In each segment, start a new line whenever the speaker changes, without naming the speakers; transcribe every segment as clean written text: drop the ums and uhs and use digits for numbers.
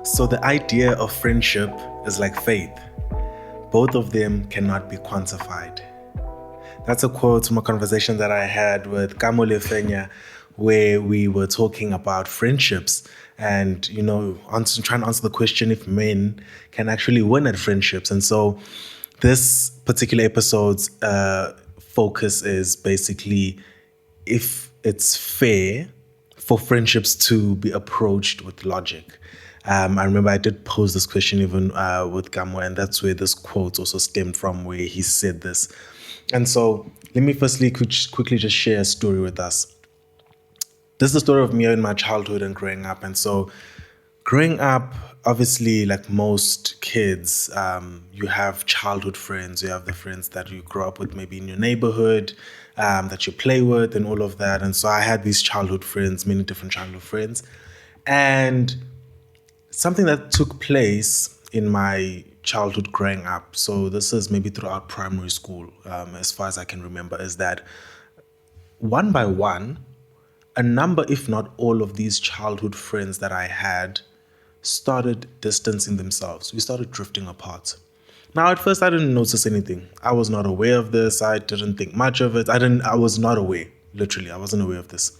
So the idea of friendship is like faith. Both of them cannot be quantified. That's a quote from a conversation that I had with Kamole Fenya, where we were talking about friendships and, trying to answer the question if men can actually win at friendships. And so this particular episode's focus is basically if it's fair for friendships to be approached with logic. I remember I did pose this question even with Gamo, and that's where this quote also stemmed from, where he said this. And so let me firstly quickly just share a story with us. This is the story of me in my childhood and growing up. And so growing up, obviously, like most kids, you have childhood friends. You have the friends that you grow up with maybe in your neighborhood, that you play with and all of that. And so I had these childhood friends, many different childhood friends. And something that took place in my childhood growing up, so this is maybe throughout primary school, as far as I can remember, is that one by one, a number, if not all of these childhood friends that I had started distancing themselves. We started drifting apart. Now, at first, I didn't notice anything. I was not aware of this. I didn't think much of it. I was not aware. Literally, I wasn't aware of this.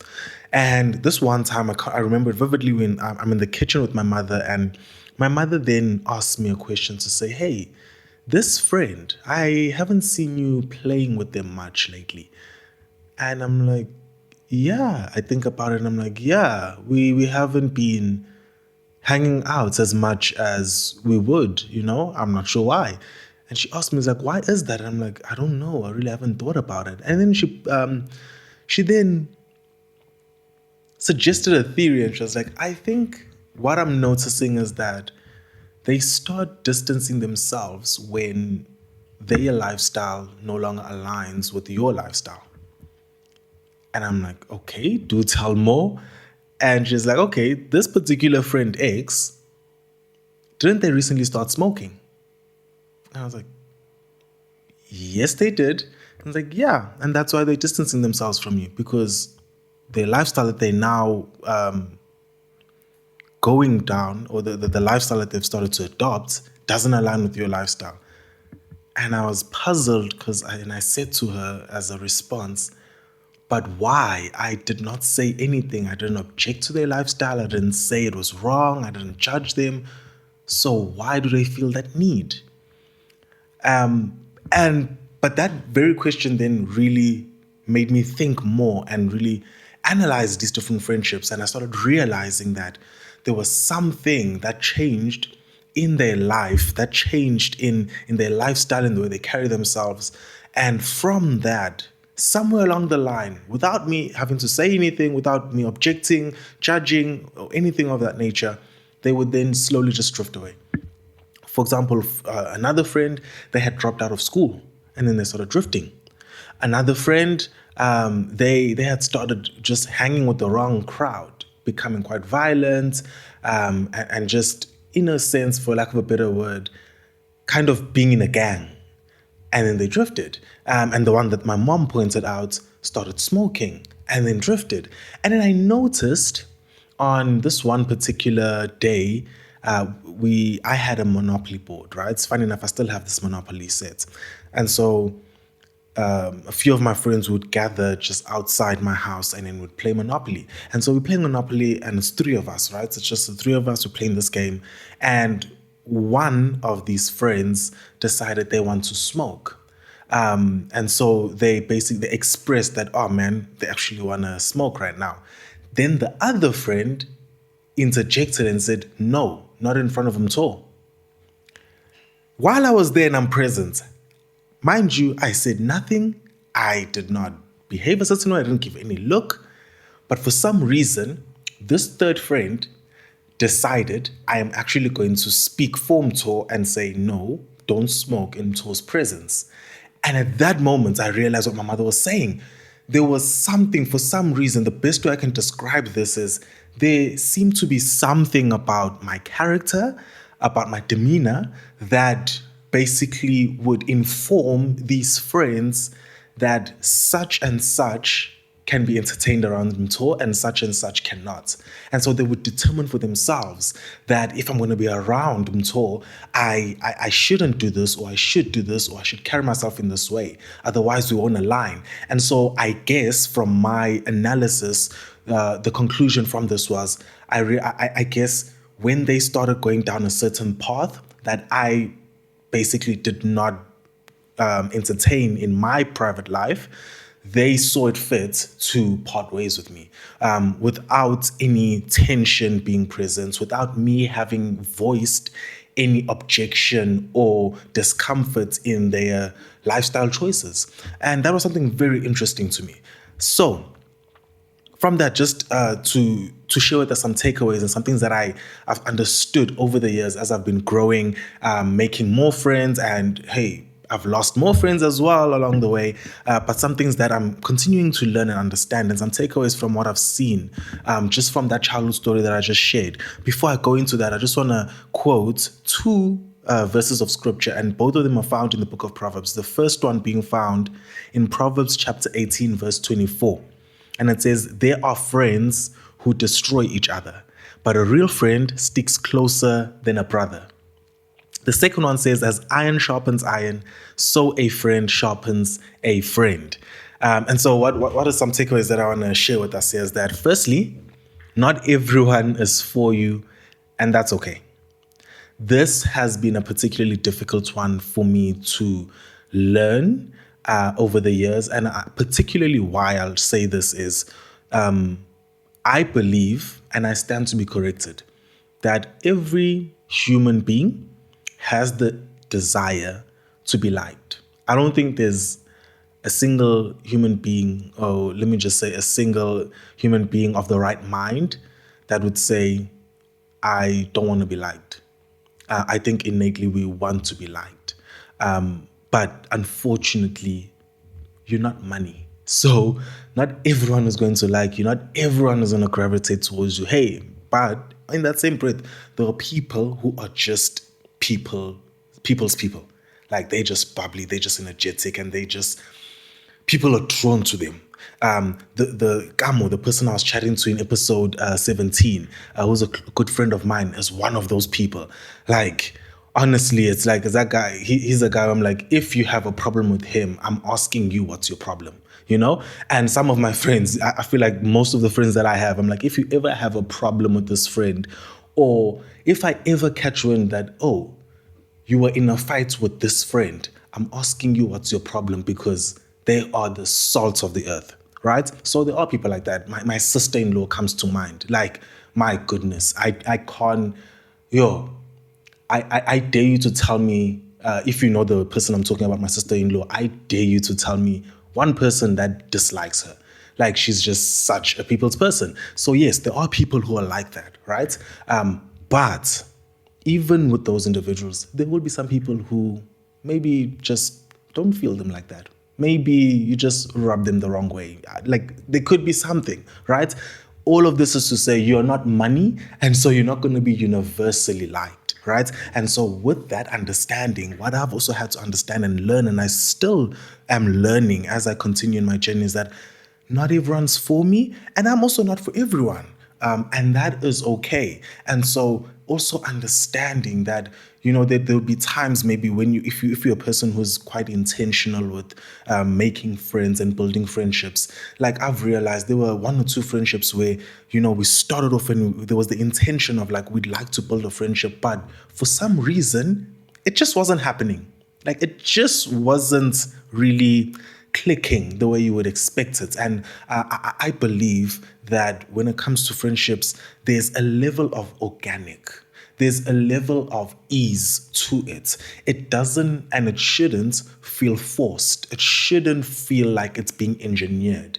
And this one time, I remember it vividly when I'm in the kitchen with my mother, and my mother then asked me a question to say, hey, this friend, I haven't seen you playing with them much lately. And I'm like, yeah, I think about it and I'm like, yeah, we haven't been hanging out as much as we would, I'm not sure why. And she asked me, like, why is that? And I'm like, I don't know. I really haven't thought about it. And then she then suggested a theory, and she was like, I think what I'm noticing is that they start distancing themselves when their lifestyle no longer aligns with your lifestyle. And I'm like, okay, do tell more. And she's like, okay, this particular friend X, didn't they recently start smoking? And I was like, yes, they did. And I was like, yeah, and that's why they're distancing themselves from you, because their lifestyle that they're now going down, or the lifestyle that they've started to adopt, doesn't align with your lifestyle. And I was puzzled because I said to her as a response, but why? I did not say anything. I didn't object to their lifestyle. I didn't say it was wrong. I didn't judge them. So why do they feel that need? But that very question then really made me think more and really analyze these different friendships. And I started realizing that there was something that changed in their life, that changed in their lifestyle, in the way they carry themselves. And from that, somewhere along the line, without me having to say anything, without me objecting, judging, or anything of that nature, they would then slowly just drift away. For example, another friend, they had dropped out of school and then they started drifting. Another friend, they had started just hanging with the wrong crowd, becoming quite violent, and just, in a sense, for lack of a better word, kind of being in a gang. And then they drifted. And the one that my mom pointed out started smoking and then drifted. And then I noticed on this one particular day, I had a Monopoly board, right? It's funny enough, I still have this Monopoly set. And so a few of my friends would gather just outside my house and then would play Monopoly. And so we play Monopoly, and it's three of us, right? It's just the three of us who play this game. And one of these friends decided they want to smoke. And so they basically expressed that, oh man, they actually want to smoke right now. Then the other friend interjected and said, no, not in front of him at all. While I was there and I'm present, mind you, I said nothing. I did not behave a certain way. I didn't give any look. But for some reason, this third friend decided I am actually going to speak for Mto and say, no, don't smoke in Mto's presence. And at that moment, I realized what my mother was saying. There was something, for some reason, the best way I can describe this is there seemed to be something about my character, about my demeanor, that basically would inform these friends that such and such can be entertained around Mto and such cannot. And so they would determine for themselves that if I'm going to be around Mto, I shouldn't do this, or I should do this, or I should carry myself in this way. Otherwise, we won't align. And so I guess from my analysis, the conclusion from this was, I guess when they started going down a certain path that I basically did not entertain in my private life, they saw it fit to part ways with me, without any tension being present, without me having voiced any objection or discomfort in their lifestyle choices. And that was something very interesting to me. So from that, just to share with us some takeaways and some things that I've understood over the years as I've been growing, making more friends, and hey, I've lost more friends as well along the way, but some things that I'm continuing to learn and understand, and some takeaways from what I've seen, just from that childhood story that I just shared. Before I go into that, I just want to quote two verses of scripture, and both of them are found in the book of Proverbs. The first one being found in Proverbs chapter 18, verse 24. And it says, "There are friends who destroy each other, but a real friend sticks closer than a brother." The second one says, "As iron sharpens iron, so a friend sharpens a friend." And so what are some takeaways that I want to share with us here is that, firstly, not everyone is for you, and that's okay. This has been a particularly difficult one for me to learn over the years. And particularly why I'll say this is, I believe, and I stand to be corrected, that every human being has the desire to be liked. I don't think there's a single human being, or let me just say a single human being of the right mind that would say, I don't want to be liked. I think innately we want to be liked. But unfortunately, you're not money. So not everyone is going to like you. Not everyone is going to gravitate towards you. Hey, but in that same breath, there are people who are just people's people. Like, they're just bubbly, they're just energetic, and people are drawn to them. The Gamo, the person I was chatting to in episode 17, who's a good friend of mine, is one of those people. Like, honestly, it's like, that guy, he's a guy I'm like, if you have a problem with him, I'm asking you, what's your problem? You know? And some of my friends, I feel like most of the friends that I have, I'm like, if you ever have a problem with this friend, or if I ever catch wind that, oh, you were in a fight with this friend, I'm asking you, what's your problem? Because they are the salt of the earth, right? So there are people like that. My sister-in-law comes to mind. Like, my goodness, I can't, I dare you to tell me, if you know the person I'm talking about, my sister-in-law, I dare you to tell me one person that dislikes her. Like, she's just such a people's person. So yes, there are people who are like that, right? But even with those individuals, there will be some people who maybe just don't feel them like that. Maybe you just rub them the wrong way. Like, there could be something, right? All of this is to say you're not money, and so you're not going to be universally liked, right? And so with that understanding, what I've also had to understand and learn, and I still am learning as I continue in my journey, is that not everyone's for me, and I'm also not for everyone. And that is okay. And so also understanding that, there'll be times maybe when if you're a person who's quite intentional with making friends and building friendships. Like, I've realized there were one or two friendships where, we started off and there was the intention of like, we'd like to build a friendship, but for some reason, it just wasn't happening. Like, it just wasn't really clicking the way you would expect it. And I believe that when it comes to friendships, there's a level of organic. There's a level of ease to it. It doesn't, and it shouldn't feel forced. It shouldn't feel like it's being engineered.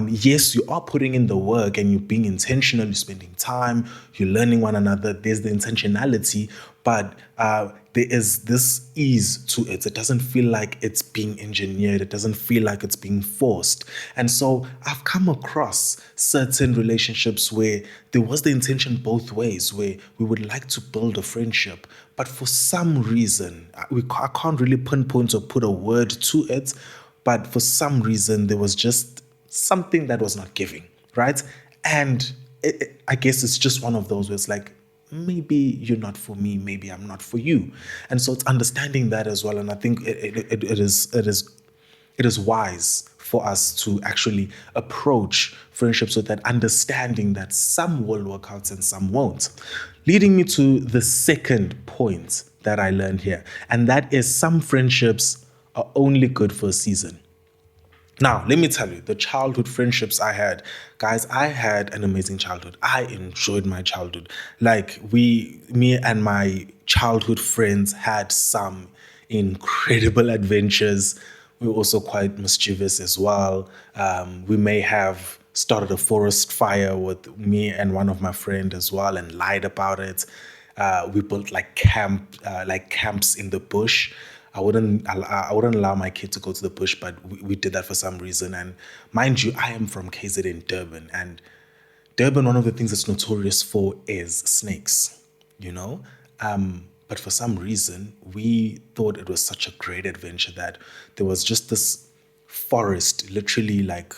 Yes, you are putting in the work and you're being intentional, you're spending time, you're learning one another. There's the intentionality, but there is this ease to it. It doesn't feel like it's being engineered. It doesn't feel like it's being forced. And so I've come across certain relationships where there was the intention both ways, where we would like to build a friendship, but for some reason, I can't really pinpoint or put a word to it, but for some reason, there was just something that was not giving, right? And I guess it's just one of those where it's like, maybe you're not for me, maybe I'm not for you. And so it's understanding that as well. And I think it is wise for us to actually approach friendships with that understanding that some will work out and some won't. Leading me to the second point that I learned here, and that is some friendships are only good for a season. Now, let me tell you, the childhood friendships I had, guys, I had an amazing childhood. I enjoyed my childhood. Like, me and my childhood friends had some incredible adventures. We were also quite mischievous as well. We may have started a forest fire with me and one of my friends as well and lied about it. We built like camps in the bush. I wouldn't allow my kid to go to the bush, but we did that for some reason. And mind you, I am from KZN, Durban, and Durban, one of the things it's notorious for is snakes, you know? But for some reason, we thought it was such a great adventure that there was just this forest literally like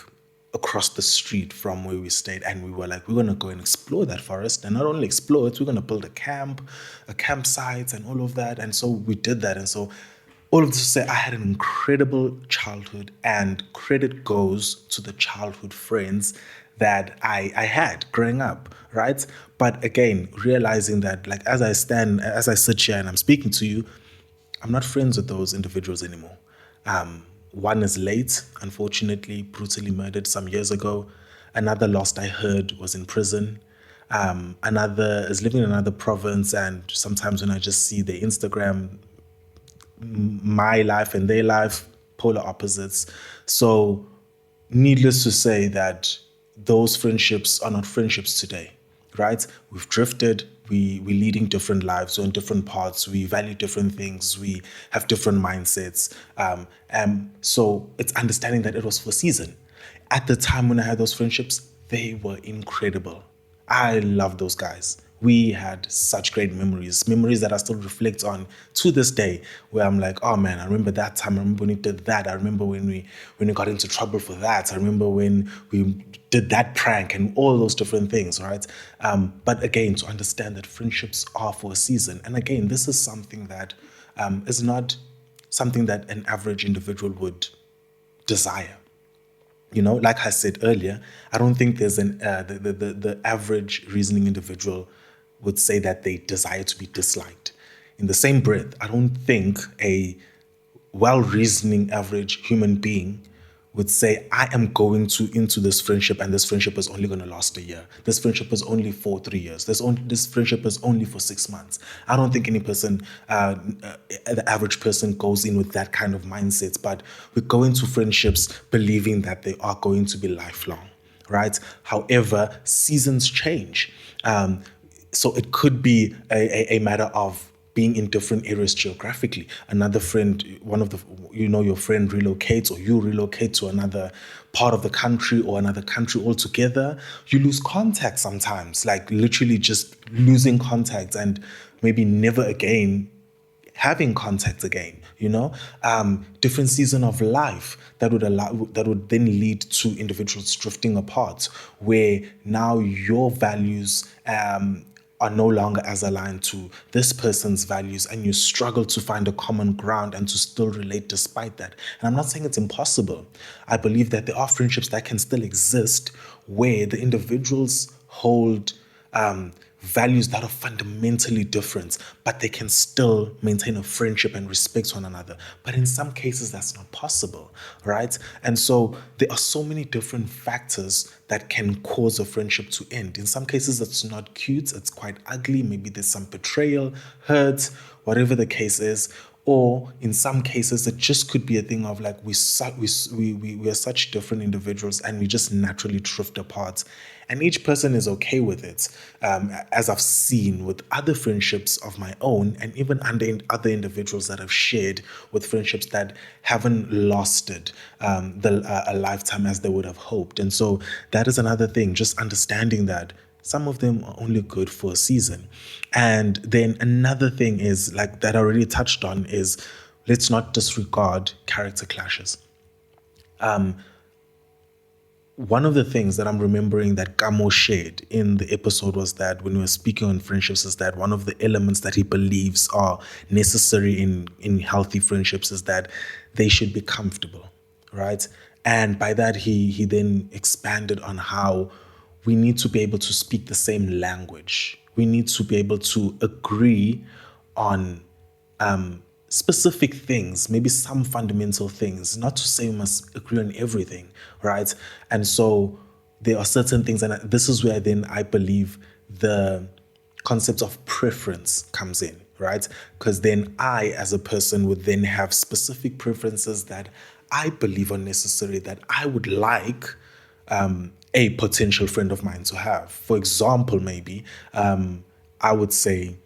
across the street from where we stayed. And we were like, we're going to go and explore that forest. And not only explore it, we're going to build a campsite and all of that. And so we did that. And so all of this to say, I had an incredible childhood, and credit goes to the childhood friends that I had growing up, right? But again, realizing that like as I sit here and I'm speaking to you, I'm not friends with those individuals anymore. One is late, unfortunately, brutally murdered some years ago. Another lost, I heard, was in prison. Another is living in another province, and sometimes when I just see their Instagram, my life and their life, polar opposites. So needless to say that those friendships are not friendships today, right? We've drifted, we're leading different lives, we're in different paths, we value different things, we have different mindsets. So it's understanding that it was for a season. At the time when I had those friendships, they were incredible. I love those guys. We had such great memories that I still reflect on to this day, where I'm like, oh man, I remember that time. I remember when we did that. I remember when we got into trouble for that. I remember when we did that prank and all those different things, right? But again, to understand that friendships are for a season. And again, this is something that is not something that an average individual would desire. You know, like I said earlier, I don't think there's the average reasoning individual would say that they desire to be disliked. In the same breath, I don't think a well-reasoning average human being would say, I am going into this friendship, and this friendship is only going to last a year. This friendship is only for 3 years. This friendship is only for 6 months. I don't think any person, the average person, goes in with that kind of mindset. But we go into friendships believing that they are going to be lifelong, right? However, seasons change. So it could be a matter of being in different areas geographically. Another friend, your friend relocates, or you relocate to another part of the country or another country altogether. You lose contact sometimes, like literally just losing contact and maybe never again having contact again, different season of life that would then lead to individuals drifting apart, where now your values are no longer as aligned to this person's values, and you struggle to find a common ground and to still relate despite that. And I'm not saying it's impossible. I believe that there are friendships that can still exist where the individuals hold values that are fundamentally different, but they can still maintain a friendship and respect one another. But in some cases, that's not possible, right? And so there are so many different factors that can cause a friendship to end. In some cases, it's not cute, it's quite ugly. Maybe there's some betrayal, hurt, whatever the case is. Or in some cases, it just could be a thing of like we are such different individuals, and we just naturally drift apart. And each person is okay with it, as I've seen with other friendships of my own, and even other individuals that I've shared with friendships that haven't lasted a lifetime as they would have hoped. And so that is another thing, just understanding that some of them are only good for a season. And then another thing is, like that I already touched on, is let's not disregard character clashes. one of the things that I'm remembering that Gamo shared in the episode was that when we were speaking on friendships, is that one of the elements that he believes are necessary in healthy friendships is that they should be comfortable, right? And by that, he then expanded on how we need to be able to speak the same language. We need to be able to agree on specific things, maybe some fundamental things, not to say we must agree on everything, right? And so there are certain things, and this is where then I believe the concept of preference comes in, right? Because then I, as a person, would then have specific preferences that I believe are necessary, that I would like a potential friend of mine to have. For example, maybe I would say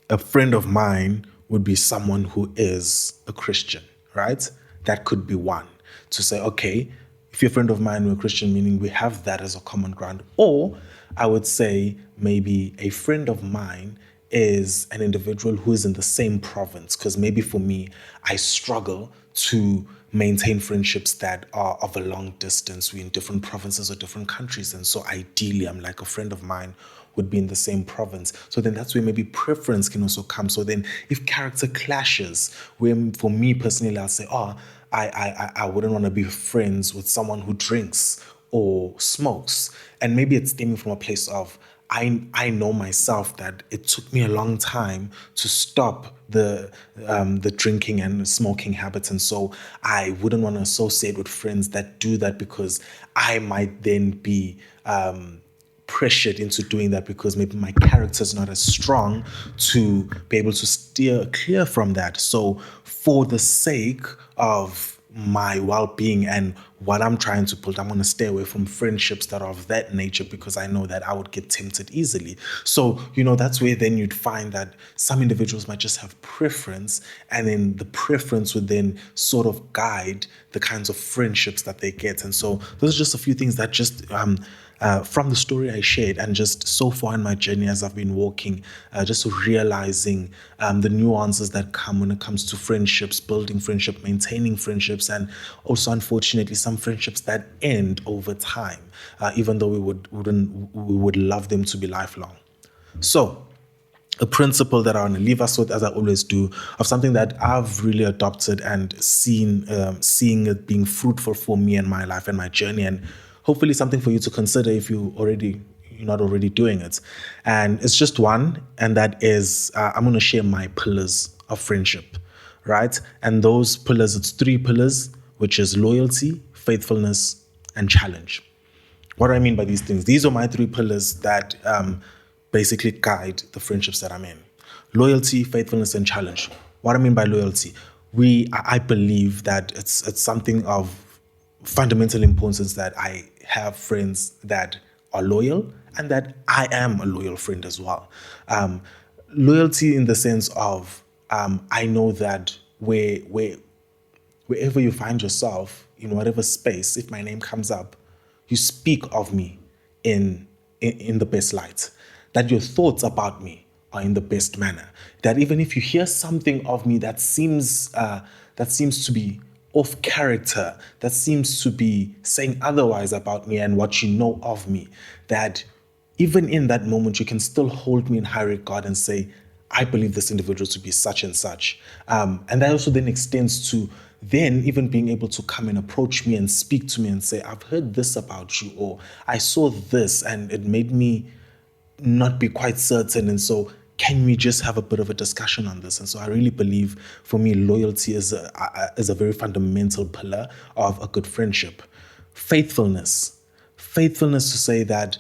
a friend of mine would be someone who is a Christian, right? That could be one. To say, okay, if you're a friend of mine, we're a Christian, meaning we have that as a common ground. Or I would say maybe a friend of mine is an individual who is in the same province. Because maybe for me, I struggle to maintain friendships that are of a long distance. We're in different provinces or different countries. And so ideally, I'm like a friend of mine would be in the same province. So then that's where maybe preference can also come. So then if character clashes, where for me personally, I'll say, oh, I wouldn't want to be friends with someone who drinks or smokes. And maybe it's stemming from a place of, I know myself that it took me a long time to stop the drinking and smoking habits, and so I wouldn't want to associate with friends that do that because I might then be pressured into doing that because maybe my character is not as strong to be able to steer clear from that. So for the sake of my well-being and what I'm trying to build, I'm going to stay away from friendships that are of that nature because I know that I would get tempted easily. So, that's where then you'd find that some individuals might just have preference, and then the preference would then sort of guide the kinds of friendships that they get. And so those are just a few things that just from the story I shared, and just so far in my journey as I've been walking, just realizing the nuances that come when it comes to friendships, building friendship, maintaining friendships, and also unfortunately some friendships that end over time, even though we would love them to be lifelong. So a principle that I want to leave us with, as I always do, of something that I've really adopted and seeing it being fruitful for me and my life and my journey, and hopefully something for you to consider if you're not already doing it. And it's just one, and that is I'm going to share my pillars of friendship, right? And those pillars, it's 3 pillars, which is loyalty, faithfulness, and challenge. What do I mean by these things? These are my 3 pillars that basically guide the friendships that I'm in. Loyalty, faithfulness, and challenge. What I mean by loyalty, I believe that it's something of fundamental importance that I have friends that are loyal and that I am a loyal friend as well. Loyalty in the sense of I know that wherever you find yourself, in whatever space, if my name comes up, you speak of me in the best light, that your thoughts about me are in the best manner, that even if you hear something of me that seems to be off character, that seems to be saying otherwise about me and what you know of me, that even in that moment you can still hold me in high regard and say, I believe this individual to be such and such. And that also then extends to then even being able to come and approach me and speak to me and say, I've heard this about you, or I saw this and it made me not be quite certain. And so can we just have a bit of a discussion on this? And so I really believe, for me, loyalty is a very fundamental pillar of a good friendship. Faithfulness to say that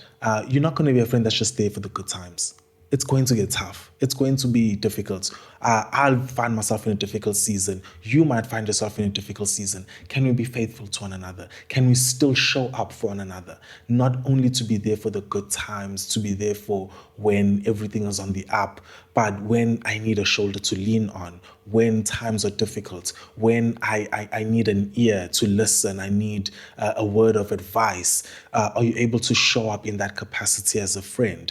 you're not going to be a friend that's just there for the good times. It's going to get tough. It's going to be difficult. I'll find myself in a difficult season. You might find yourself in a difficult season. Can we be faithful to one another? Can we still show up for one another? Not only to be there for the good times, to be there for when everything is on the up, but when I need a shoulder to lean on, when times are difficult, when I need an ear to listen, I need a word of advice. Are you able to show up in that capacity as a friend?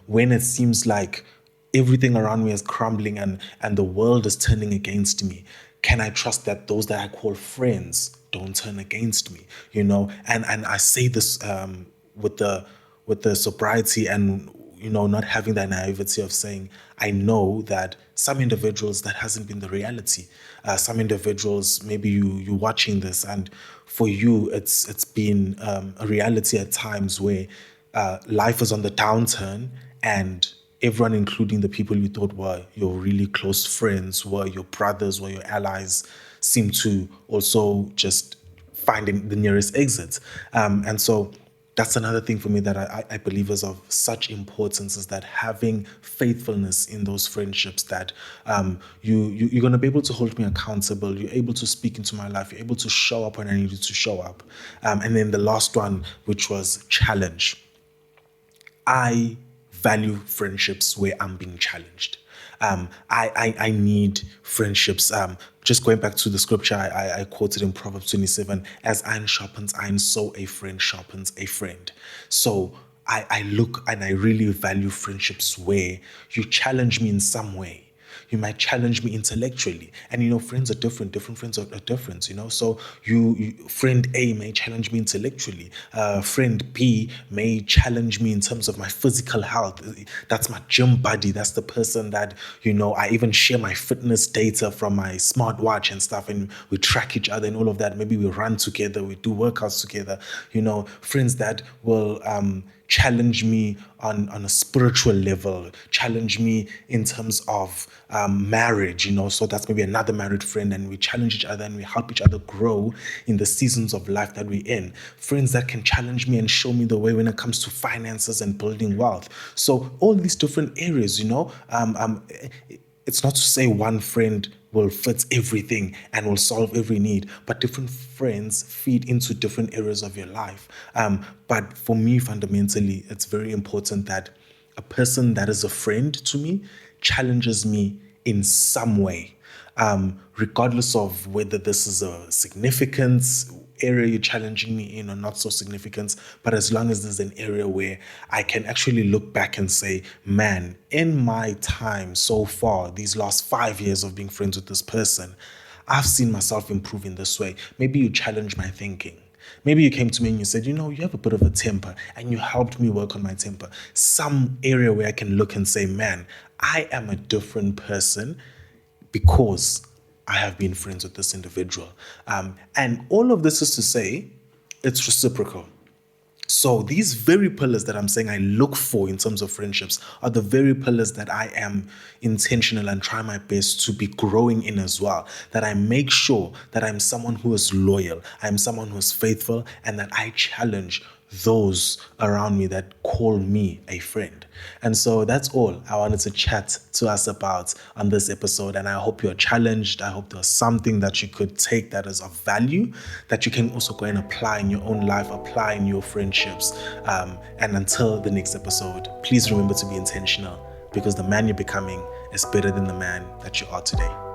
When it seems like everything around me is crumbling and the world is turning against me, can I trust that those that I call friends don't turn against me? And I say this with the sobriety and not having that naivety of saying, I know that some individuals that hasn't been the reality. Some individuals, maybe you're watching this, and for you it's been a reality at times where life is on the downturn, and everyone, including the people you thought were your really close friends, were your brothers, were your allies, seem to also just finding the nearest exit. And so that's another thing for me that I believe is of such importance, is that having faithfulness in those friendships, that you're going to be able to hold me accountable. You're able to speak into my life. You're able to show up when I need you to show up. And then the last one, which was challenge. I value friendships where I'm being challenged. I need friendships. Just going back to the scripture I quoted in Proverbs 27, as iron sharpens iron, so a friend sharpens a friend. So I look and I really value friendships where you challenge me in some way. You might challenge me intellectually, and friends are different. Different friends are different. So friend A may challenge me intellectually. Friend B may challenge me in terms of my physical health. That's my gym buddy. That's the person that I even share my fitness data from my smartwatch and stuff, and we track each other and all of that. Maybe we run together, we do workouts together. Friends that will challenge me on a spiritual level, challenge me in terms of marriage, so that's maybe another married friend, and we challenge each other and we help each other grow in the seasons of life that we're in. Friends that can challenge me and show me the way when it comes to finances and building wealth. So all these different areas, it's not to say one friend will fit everything and will solve every need, but different friends feed into different areas of your life. But for me, fundamentally, it's very important that a person that is a friend to me challenges me in some way, regardless of whether this is a significant area you're challenging me in or not so significant. But as long as there's an area where I can actually look back and say, man, in my time so far, these last 5 years of being friends with this person, I've seen myself improve in this way. Maybe you challenged my thinking. Maybe you came to me and you said, you have a bit of a temper, and you helped me work on my temper. Some area where I can look and say, man, I am a different person because I have been friends with this individual. And all of this is to say, it's reciprocal. So these very pillars that I'm saying I look for in terms of friendships are the very pillars that I am intentional and try my best to be growing in as well. That I make sure that I'm someone who is loyal, I'm someone who is faithful, and that I challenge those around me that call me a friend. And so that's all I wanted to chat to us about on this episode. And I hope you're challenged. I hope there's something that you could take that is of value, that you can also go and apply in your own life, apply in your friendships. And until the next episode, please remember to be intentional, because the man you're becoming is better than the man that you are today.